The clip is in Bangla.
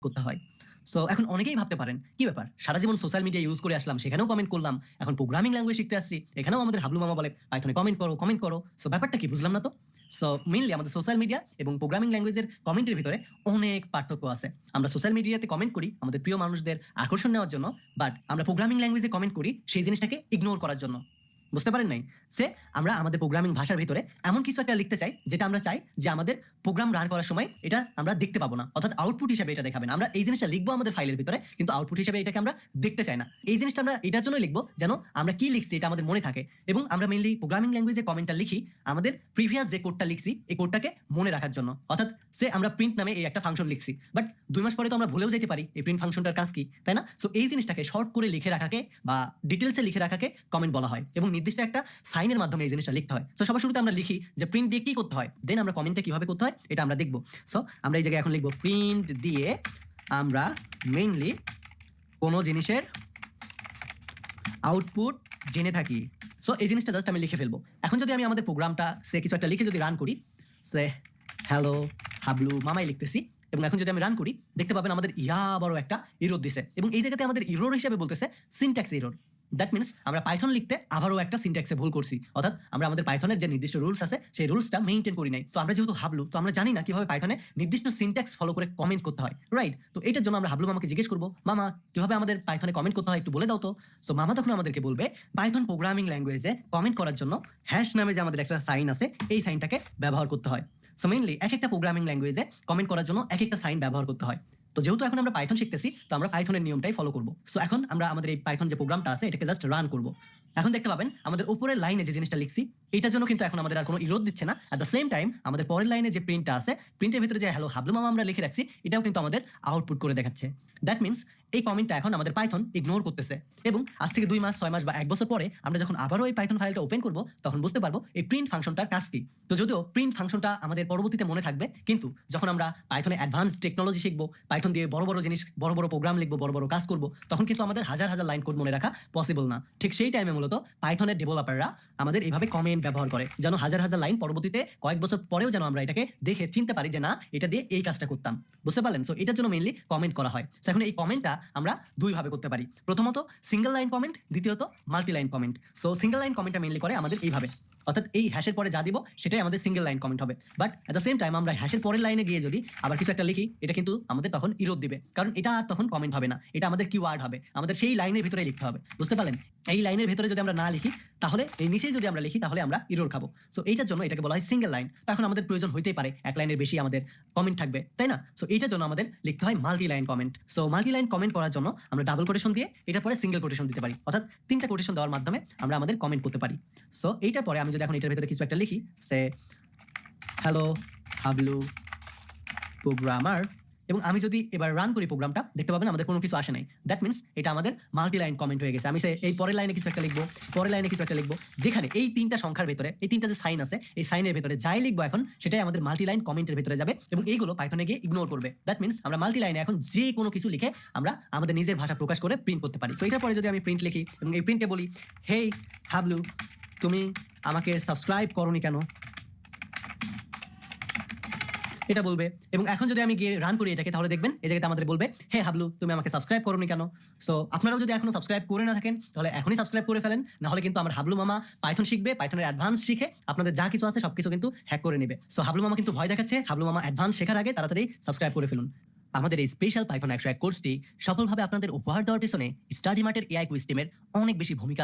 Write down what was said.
করতে হয়। সো এখন অনেকেই ভাবতে পারেন কি ব্যাপার, সারা জীবন সোশ্যাল মিডিয়া ইউজ করে আসলাম, সেখানেও কমেন্ট করলাম, এখন প্রোগ্রামিং ল্যাঙ্গুয়েজ শিখতে আসছি, এখানেও আমাদের হাবলু মামা বলে পাইথনে কমেন্ট করো কমেন্ট করো। সো ব্যাপারটা কি বুঝলাম না তো। সো মেইনলি আমাদের সোশ্যাল মিডিয়া এবং প্রোগ্রামিং ল্যাঙ্গুয়েজের কমেন্টের ভিতরে অনেক পার্থক্য আছে। আমরা সোশ্যাল মিডিয়াতে কমেন্ট করি আমাদের প্রিয় মানুষদের আকর্ষণ নেওয়ার জন্য, বাট আমরা প্রোগ্রামিং ল্যাঙ্গুয়েজে কমেন্ট করি সেই জিনিসটাকে ইগনোর করার জন্য। বুঝতে পারেন নাই? আমরা আমাদের প্রোগ্রামিং ভাষার ভিতরে এমন কিছু একটা লিখতে চাই যেটা আমরা চাই যে আমাদের প্রোগ্রাম রান করার সময় এটা আমরা দেখতে পাবো না, অর্থাৎ আউটপুট হিসেবে এটা দেখাবে না। আমরা এই জিনিসটা লিখবো আমাদের ফাইলের ভিতরে, কিন্তু আউটপুট হিসেবে এটাকে আমরা দেখতে চাই না। এই জিনিসটা আমরা এটার জন্য লিখবো যেন আমরা কি লিখছি এটা আমাদের মনে থাকে। এবং আমরা মেইনলি প্রোগ্রামিং ল্যাঙ্গুয়েজে কমেন্টটা লিখি আমাদের প্রিভিয়াস যে কোডটা লিখছি এই কোডটাকে মনে রাখার জন্য। অর্থাৎ আমরা প্রিন্ট নামে এই একটা ফাংশন লিখছি, বাট 2 মাস পরে তো আমরা ভুলেও যেতে পারি এই প্রিন্ট ফাংশনটার কাজ কি, তাই না? সো এই জিনিসটাকে শর্ট করে লিখে রাখাকে বা ডিটেলসে লিখে রাখাকে কমেন্ট বলা হয়, এবং নির্দিষ্ট একটা সাইনের মাধ্যমে এই জিনিসটা লিখতে হয়। সো সবার শুরুতে আমরা লিখি যে প্রিন্ট দিয়ে কি করতে হয়, দেন আমরা কমেন্টটা কিভাবে করতে হয় এটা আমরা দেখবো। সো আমরা এই জায়গায় এখন লিখবো প্রিন্ট দিয়ে আমরা মেইনলি কোনো জিনিসের আউটপুট জেনে থাকি। সো এই জিনিসটা জাস্ট আমি লিখে ফেলবো। এখন যদি আমি আমাদের প্রোগ্রামটা কিছু একটা লিখে যদি রান করি, হ্যালো হাবলু মামাই লিখতেছি, এবং এখন যদি আমি রান করি দেখতে পাবেন আমাদের বড় একটা এরর দিছে, এবং এই জায়গাতে আমাদের এরর হিসেবে বলতেছে সিনট্যাক্স এরর। দ্যাট মিনস আমরা পাইথন লিখতে আবারও একটা সিনট্যাক্সে ভুল করছি, অর্থাৎ আমরা আমাদের পাইথনের যে নির্দিষ্ট রুলস আছে সেই রুলসটা মেইনটেইন করি নাই। তো আমরা যেহেতু হাবলু, তো আমরা জানি না কিভাবে পাইথনে নির্দিষ্ট সিনট্যাক্স ফলো করে কমেন্ট করতে হয়, রাইট? তো এটার জন্য আমরা হাবলু মামাকে জিজ্ঞেস করবো, মামা কিভাবে আমাদের পাইথনে কমেন্ট করতে হয় একটু বলে দাও তো। সো মামা তখন আমাদেরকে বলবে পাইথন প্রোগ্রামিং ল্যাঙ্গুয়েজে কমেন্ট করার জন্য হ্যাশ নামে যে আমাদের একটা সাইন আছে এই সাইনটাকে ব্যবহার করতে হয়। সো মেইনলি এক একটা প্রোগ্রামিং ল্যাঙ্গুয়েজে কমেন্ট করার জন্য এক একটা সাইন ব্যবহার করতে হয়। তো যেহেতু এখন আমরা পাইথন শিখতেছি, তো আমরা পাইথনের নিয়মটাই ফলো করব। সো এখন আমরা আমাদের এই পাইথন যে প্রোগ্রামটা আছে এটাকে জাস্ট রান করব। এখন দেখতে পাবেন আমাদের উপরের লাইনে যে জিনিসটা লিখছি এটার জন্য কিন্তু এখন আমাদের আর কোনো ইরোধ দিচ্ছে না। অ্যাট দ্য সেম টাইম আমাদের পরের লাইনে যে প্রিন্টটা আছে, প্রিন্টের ভিতরে যে হ্যালো হাবলু মামা আমরা লিখে রাখছি এটাও কিন্তু আমাদের আউটপুট করে দেখাচ্ছে। দ্যাট মিনস এই কমেন্টটা এখন আমাদের পাইথন ইগনোর করতেছে, এবং আজ থেকে 2 মাস 6 মাস বা 1 বছর পরে আমরা যখন আবারও এই পাইথন ফাইলটা ওপেন করব তখন বুঝতে পারবো এই প্রিন্ট ফাংশনটার কাজ কি। তো যদিও প্রিন্ট ফাংশনটা আমাদের পরবর্তীতে মনে থাকবে, কিন্তু যখন আমরা পাইথনে অ্যাডভান্স টেকনোলজি শিখবো, পাইথন দিয়ে বড় বড় জিনিস বড় বড় প্রোগ্রাম লিখবো, বড় বড় কাজ করব, তখন কিন্তু আমাদের হাজার হাজার লাইন কোড মনে রাখা পসিবল না। ঠিক সেই টাইমে মূলত পাইথনের ডেভেলপাররা আমাদের এইভাবে কমেন্ট ব্যবহার করে যেন হাজার হাজার লাইন পরবর্তীতে কয়েক বছর পরেও যেন আমরা এটাকে দেখে চিনতে পারি যে না এটা দিয়ে এই কাজটা করতাম। বুঝতে পারলেন? সো এটার জন্য মেইনলি কমেন্ট করা হয়। সো এখন এই কমেন্টটা আমরা দুই ভাবে করতে পারি, প্রথমত সিঙ্গেল লাইন কমেন্ট, দ্বিতীয়ত multi line comment. So single line কমেন্টটা মেইনলি করে আমাদের এইভাবে, অর্থাৎ এই হ্যাশের পরে যা দিব সেটাই আমাদের সিঙ্গেল লাইন কমেন্ট হবে। But at the same time আমরা হ্যাশের পরের লাইনে গিয়ে যদি আবার কিছু একটা লিখি এটা কিন্তু আমাদের তখন ইরোধ দিবে, কারণ এটা আর তখন কমেন্ট হবে না, এটা আমাদের কিওয়ার্ড হবে, আমাদের সেই লাইনের ভিতরে লিখতে হবে। বুঝতে পারলেন? এই লাইনের ভিতরে যদি আমরা না লিখি তাহলে এই নিচেই যদি আমরা লিখি তাহলে আমরা ইরোর খাবো। সো এইটার জন্য এটাকে বলা হয় সিঙ্গেল লাইন। তখন আমাদের প্রয়োজন হইতেই পারে এক লাইনের বেশি আমাদের কমেন্ট থাকবে, তাই না? সো এইটার জন্য আমাদের লিখতে হয় multi line comment. So multi line comment করার জন্য আমরা ডাবল কোটেশন দিয়ে এটার পরে সিঙ্গেল কোটেশন দিতে পারি, অর্থাৎ 3টা কোটেশন দেওয়ার মাধ্যমে আমরা আমাদের কমেন্ট করতে পারি। সো এইটার পরে আমি যদি এখন এটার ভিতরে কিছু একটা লিখি, হ্যালো হাবলু প্রোগ্রামার, এবং আমি যদি এবার রান করি প্রোগ্রামটা দেখতে পাবেন আমাদের কোনো কিছু আসে নাই। দ্যাট মিনস এটা আমাদের মাল্টি লাইন কমেন্ট হয়ে গেছে। আমি এই পরের লাইনে কিছু একটা লিখবো, পরের লাইনে কিছু একটা লিখবো, যেখানে এই 3টা সংখ্যার ভিতরে এই 3টা যে সাইন আছে এই সাইনের ভিতরে যাই লিখবো এখন সেটাই আমাদের মাল্টি লাইন কমেন্টের ভিতরে যাবে, এবং এইগুলো পাইথনে গিয়ে ইগনোর করবে। দ্যাট মিনস আমরা মাল্টি লাইনে এখন যে কোনো কিছু লিখে আমরা আমাদের নিজের ভাষা প্রকাশ করে প্রিন্ট করতে পারি। তো এটার পরে যদি আমি প্রিন্ট লিখি এবং এই প্রিন্টে বলি হেই হাবলু তুমি আমাকে সাবস্ক্রাইব করোনি কেন, এটা বলবে। এবং এখন যদি আমি গিয়ে রান করি এটাকে তাহলে দেখবেন এই জায়গাতে আমাদের বলবে হে হাবলু তুমি আমাকে সাবস্ক্রাইব করোনি কেন। সো আপনারাও যদি এখনো সাবস্ক্রাইব করে না থাকেন তাহলে এখনই সাবস্ক্রাইব করে ফেলেন, না হলে কিন্তু আমার হাবলু মামা পাইথন শিখবে, পাইথনের অ্যাডভান্স শিখে আপনাদের যা কিছু আছে সবকিছু কিন্তু হ্যাক করে নেবে। সো হাবলু মামা কিন্তু ভয় দেখাচ্ছে, হাবলু মামা অ্যাডভান্স শেখার আগে তাড়াতাড়ি সাবস্ক্রাইব করে ফেলুন। আমাদের এই স্পেশাল পাইথন 101 কোর্সটি সফলভাবে আপনাদের উপহার দেওয়ার পেছনে স্টাডি মার্টের এআই কুইজ টিমের অনেক বেশি ভূমিকা